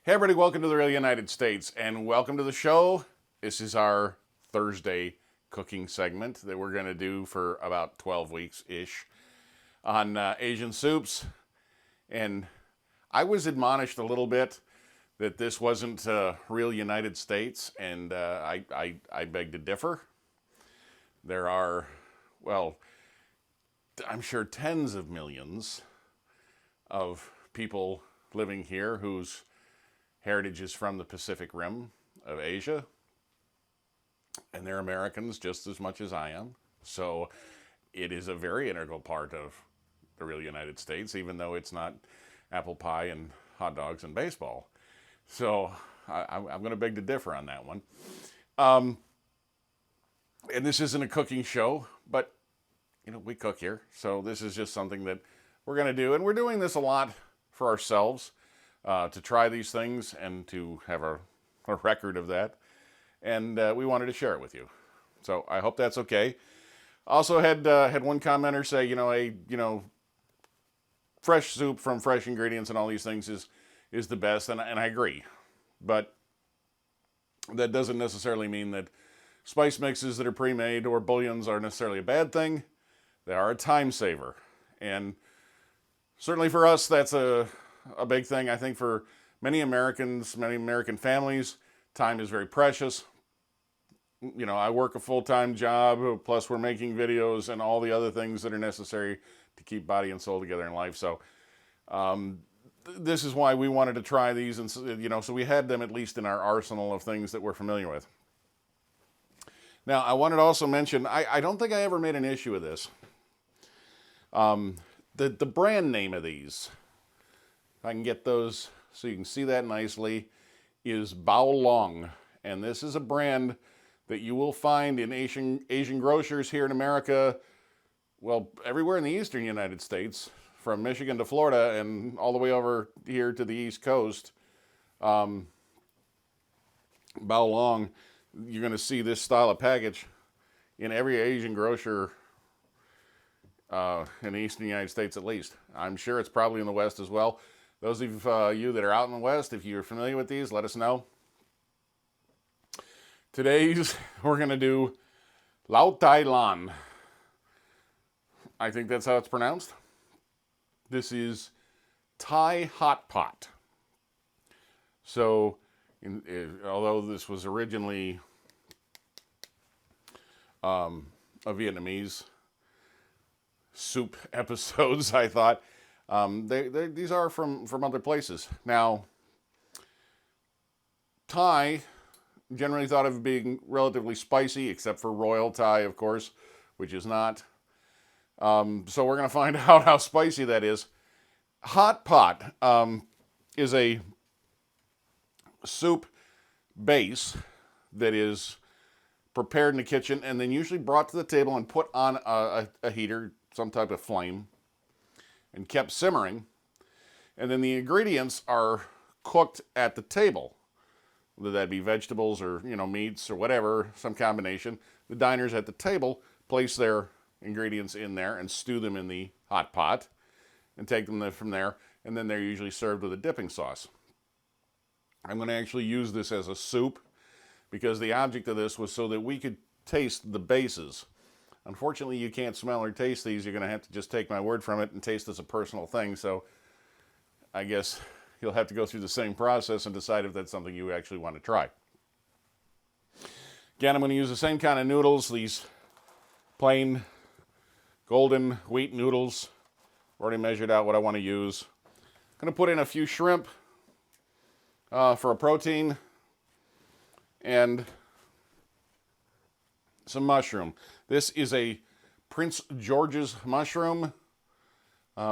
Hey everybody, welcome to the Real United States and welcome to the show. This is our Thursday cooking segment that we're going to do for about 12 weeks-ish on Asian soups. And I was admonished a little bit that this wasn't Real United States, and I beg to differ. There are, well, I'm sure tens of millions of people living here whose heritage is from the Pacific Rim of Asia, and they're Americans just as much as I am. So it is a very integral part of the real United States, even though it's not apple pie and hot dogs and baseball. So I'm going to beg to differ on that one. And this isn't a cooking show, but we cook here, so this is just something that we're going to do, and we're doing this a lot for ourselves. To try these things and to have a record of that. And we wanted to share it with you. So I hope that's okay. Also had one commenter say, fresh soup from fresh ingredients and all these things is the best, and I agree. But that doesn't necessarily mean that spice mixes that are pre-made or bouillons are necessarily a bad thing. They are a time saver. And certainly for us, that's a big thing. I think for many Americans, many American families, time is very precious. I work a full-time job, plus we're making videos and all the other things that are necessary to keep body and soul together in life. So this is why we wanted to try these, and so we had them at least in our arsenal of things that we're familiar with. Now, I wanted to also mention, I don't think I ever made an issue of this. The brand name of these, if I can get those so you can see that nicely, is Bao Long. And this is a brand that you will find in Asian grocers here in America, well, everywhere in the eastern United States, from Michigan to Florida and all the way over here to the East Coast. Bao Long, you're going to see this style of package in every Asian grocer in the eastern United States at least. I'm sure it's probably in the West as well. Those of you that are out in the West, if you're familiar with these, let us know. Today's, we're going to do Lao Tai Lan. I think that's how it's pronounced. This is Thai hot pot. So, although this was originally a Vietnamese soup episodes, I thought, these are from other places. Now, Thai, generally thought of being relatively spicy, except for Royal Thai, of course, which is not. So we're going to find out how spicy that is. Hot pot is a soup base that is prepared in the kitchen and then usually brought to the table and put on a heater, some type of flame, and kept simmering. And then the ingredients are cooked at the table, whether that be vegetables or meats or whatever, some combination. The diners at the table place their ingredients in there and stew them in the hot pot and take them from there, and then they're usually served with a dipping sauce. I'm going to actually use this as a soup because the object of this was so that we could taste the bases. Unfortunately, you can't smell or taste these. You're going to have to just take my word from it and taste as a personal thing. So I guess you'll have to go through the same process and decide if that's something you actually want to try. Again, I'm going to use the same kind of noodles, these plain golden wheat noodles. Already measured out what I want to use. I'm going to put in a few shrimp for a protein and some mushroom. This is a Prince George's mushroom.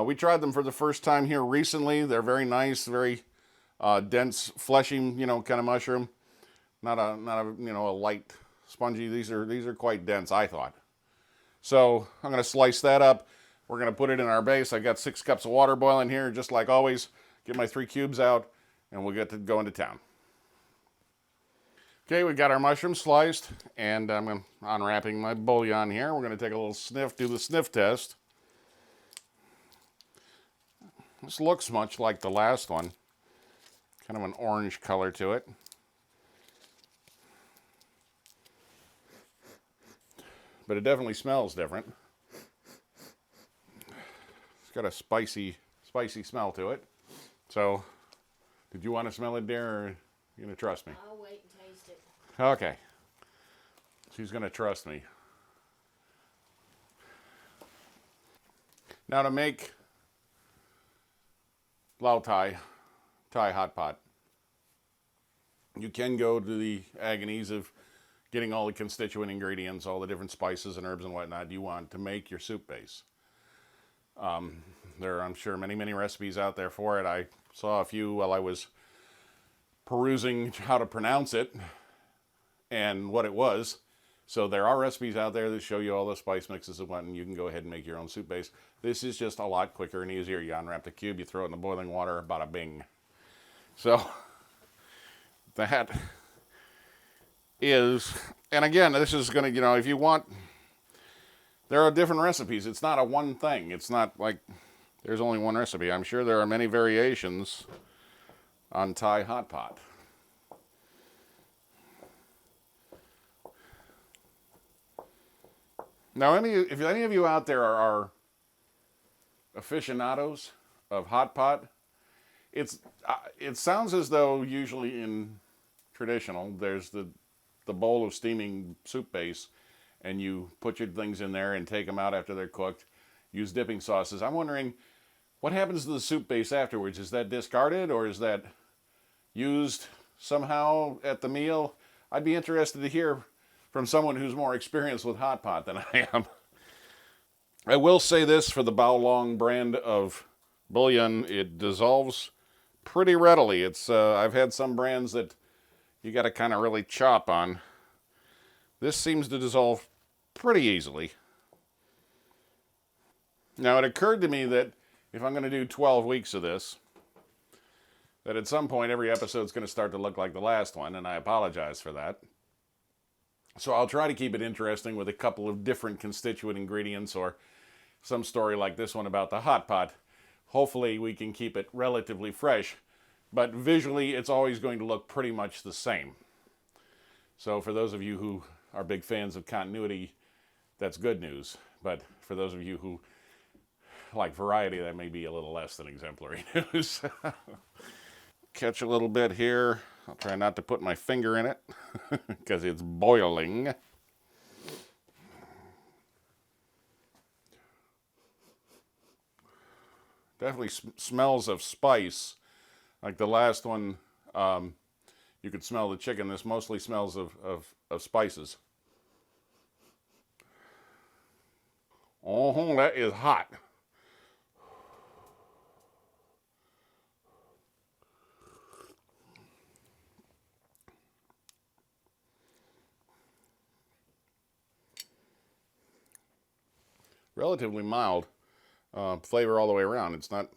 We tried them for the first time here recently. They're very nice, very dense, fleshy, kind of mushroom. Not a light, spongy. These are quite dense, I thought. So I'm going to slice that up. We're going to put it in our base. I got 6 cups of water boiling here, just like always. Get my 3 cubes out, and we'll get to go into town. Okay, we got our mushrooms sliced, and I'm unwrapping my bouillon here. We're going to take a little sniff, do the sniff test. This looks much like the last one. Kind of an orange color to it. But it definitely smells different. It's got a spicy smell to it. So, did you want to smell it, dear, or are you going to trust me? I'll wait and taste it. Okay. She's going to trust me. Now to make Lao Thai hot pot, you can go to the agonies of getting all the constituent ingredients, all the different spices and herbs and whatnot you want to make your soup base. There are, I'm sure, many recipes out there for it. I saw a few while I was perusing how to pronounce it and what it was. So there are recipes out there that show you all the spice mixes and whatnot, and you can go ahead and make your own soup base. This is just a lot quicker and easier. You unwrap the cube, you throw it in the boiling water, bada bing. So that is, and again, this is going to, you know, if you want, there are different recipes. It's not a one thing. It's not like there's only one recipe. I'm sure there are many variations on Thai hot pot. Now, if any of you out there are aficionados of hot pot, it sounds as though usually in traditional, there's the bowl of steaming soup base, and you put your things in there and take them out after they're cooked. Use dipping sauces. I'm wondering, what happens to the soup base afterwards? Is that discarded, or is that used somehow at the meal? I'd be interested to hear from someone who's more experienced with hot pot than I am. I will say this for the Bao Long brand of bouillon, it dissolves pretty readily. It's I've had some brands that you got to kind of really chop on. This seems to dissolve pretty easily. Now, it occurred to me that if I'm going to do 12 weeks of this, that at some point every episode's going to start to look like the last one, and I apologize for that. So I'll try to keep it interesting with a couple of different constituent ingredients, or some story like this one about the hot pot. Hopefully we can keep it relatively fresh, but visually it's always going to look pretty much the same. So for those of you who are big fans of continuity, that's good news. But for those of you who like variety, that may be a little less than exemplary news. Catch a little bit here. I'll try not to put my finger in it because it's boiling. Definitely smells of spice. Like the last one, you could smell the chicken. This mostly smells of spices. Oh, that is hot. Relatively mild flavor all the way around. It's not.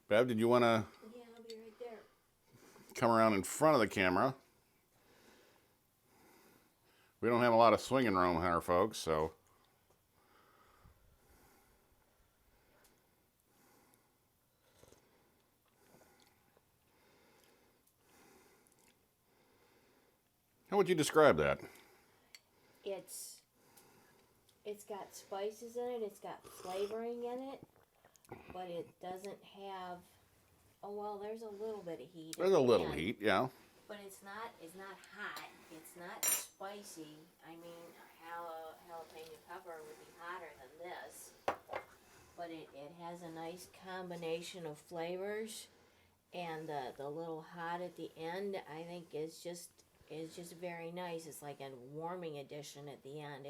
Bev, did you want to? Yeah, I'll be right there. Come around in front of the camera. We don't have a lot of swinging room here, folks, so. How would you describe that? It's got spices in it, it's got flavoring in it, but it doesn't have, oh well, there's a little bit of heat. There's a little heat, yeah. But it's not hot, it's not spicy. I mean, a jalapeno pepper would be hotter than this, but it has a nice combination of flavors, and the little hot at the end, I think is just very nice. It's like a warming addition at the end.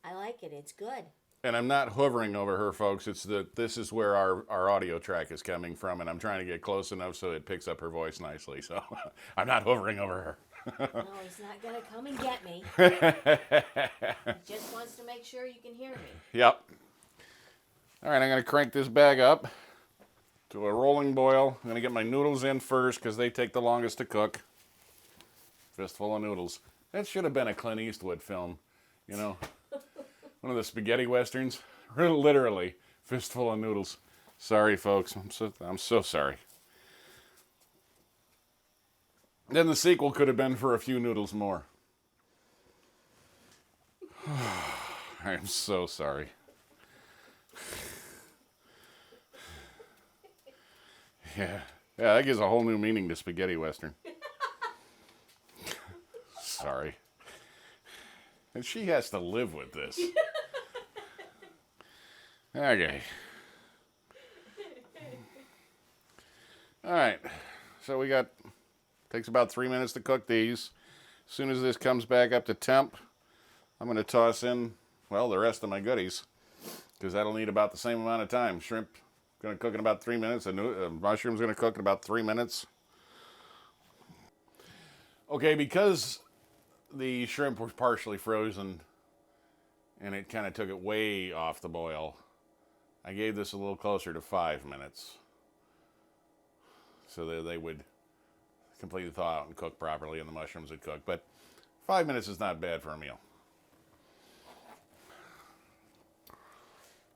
I like it. It's good. And I'm not hovering over her, folks. It's this is where our audio track is coming from, and I'm trying to get close enough so it picks up her voice nicely. So I'm not hovering over her. No, he's not gonna come and get me. He just wants to make sure you can hear me. Yep. All right, I'm gonna crank this bag up to a rolling boil. I'm gonna get my noodles in first because they take the longest to cook. Fistful of noodles. That should have been a Clint Eastwood film, you know. One of the spaghetti westerns. Literally, fistful of noodles. Sorry, folks. I'm so sorry. Then the sequel could have been for a few noodles more. I'm so sorry. Yeah. Yeah, that gives a whole new meaning to spaghetti western. Sorry. And she has to live with this. Okay. All right. So we got, takes about 3 minutes to cook these. As soon as this comes back up to temp, I'm going to toss in, well, the rest of my goodies, because that'll need about the same amount of time. Shrimp going to cook in about 3 minutes. Mushroom's going to cook in about 3 minutes. Okay, because the shrimp was partially frozen and it kind of took it way off the boil, I gave this a little closer to 5 minutes so that they would completely thaw out and cook properly and the mushrooms would cook. But 5 minutes is not bad for a meal.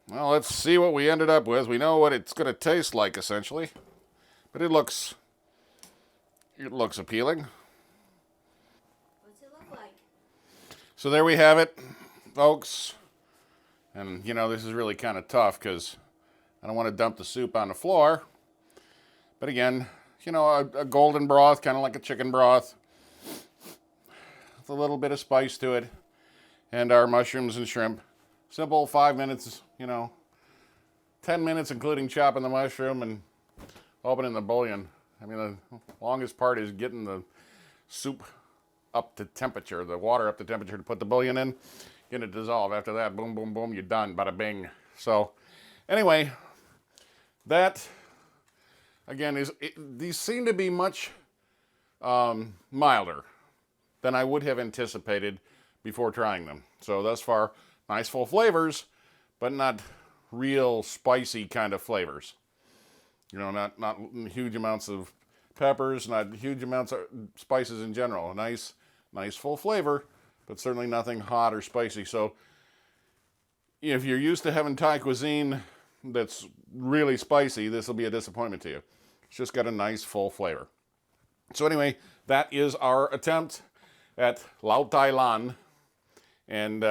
Well, let's see what we ended up with. We know what it's going to taste like, essentially. But it looks appealing. What's it look like? So there we have it, folks. And, you know, this is really kind of tough because I don't want to dump the soup on the floor. But again, you know, a golden broth, kind of like a chicken broth. With a little bit of spice to it. And our mushrooms and shrimp. Simple, 5 minutes, you know. 10 minutes including chopping the mushroom and opening the bouillon. I mean, the longest part is getting the soup up to temperature, the water up to temperature to put the bouillon in. Get it dissolve. After that, boom, boom, boom, you're done. Bada bing. So, anyway, that, again, these seem to be much milder than I would have anticipated before trying them. So, thus far, nice full flavors, but not real spicy kind of flavors. You know, not huge amounts of peppers, not huge amounts of spices in general. Nice full flavor, but certainly nothing hot or spicy. So if you're used to having Thai cuisine that's really spicy, this will be a disappointment to you. It's just got a nice full flavor. So anyway, that is our attempt at Lao Tai Lan. And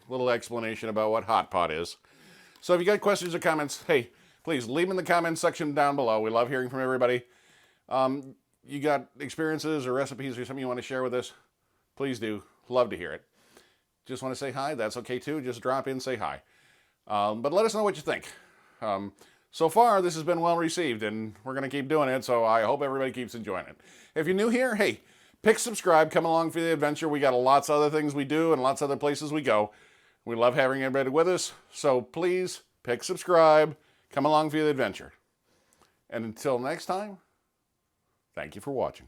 little explanation about what hot pot is. So if you got questions or comments, hey, please leave them in the comments section down below. We love hearing from everybody. You got experiences or recipes or something you want to share with us? Please do. Love to hear it. Just want to say hi? That's okay too. Just drop in, say hi. But let us know what you think. So far, this has been well received, and we're going to keep doing it, so I hope everybody keeps enjoying it. If you're new here, hey, pick subscribe. Come along for the adventure. We got lots of other things we do and lots of other places we go. We love having everybody with us, so please pick subscribe. Come along for the adventure. And until next time, thank you for watching.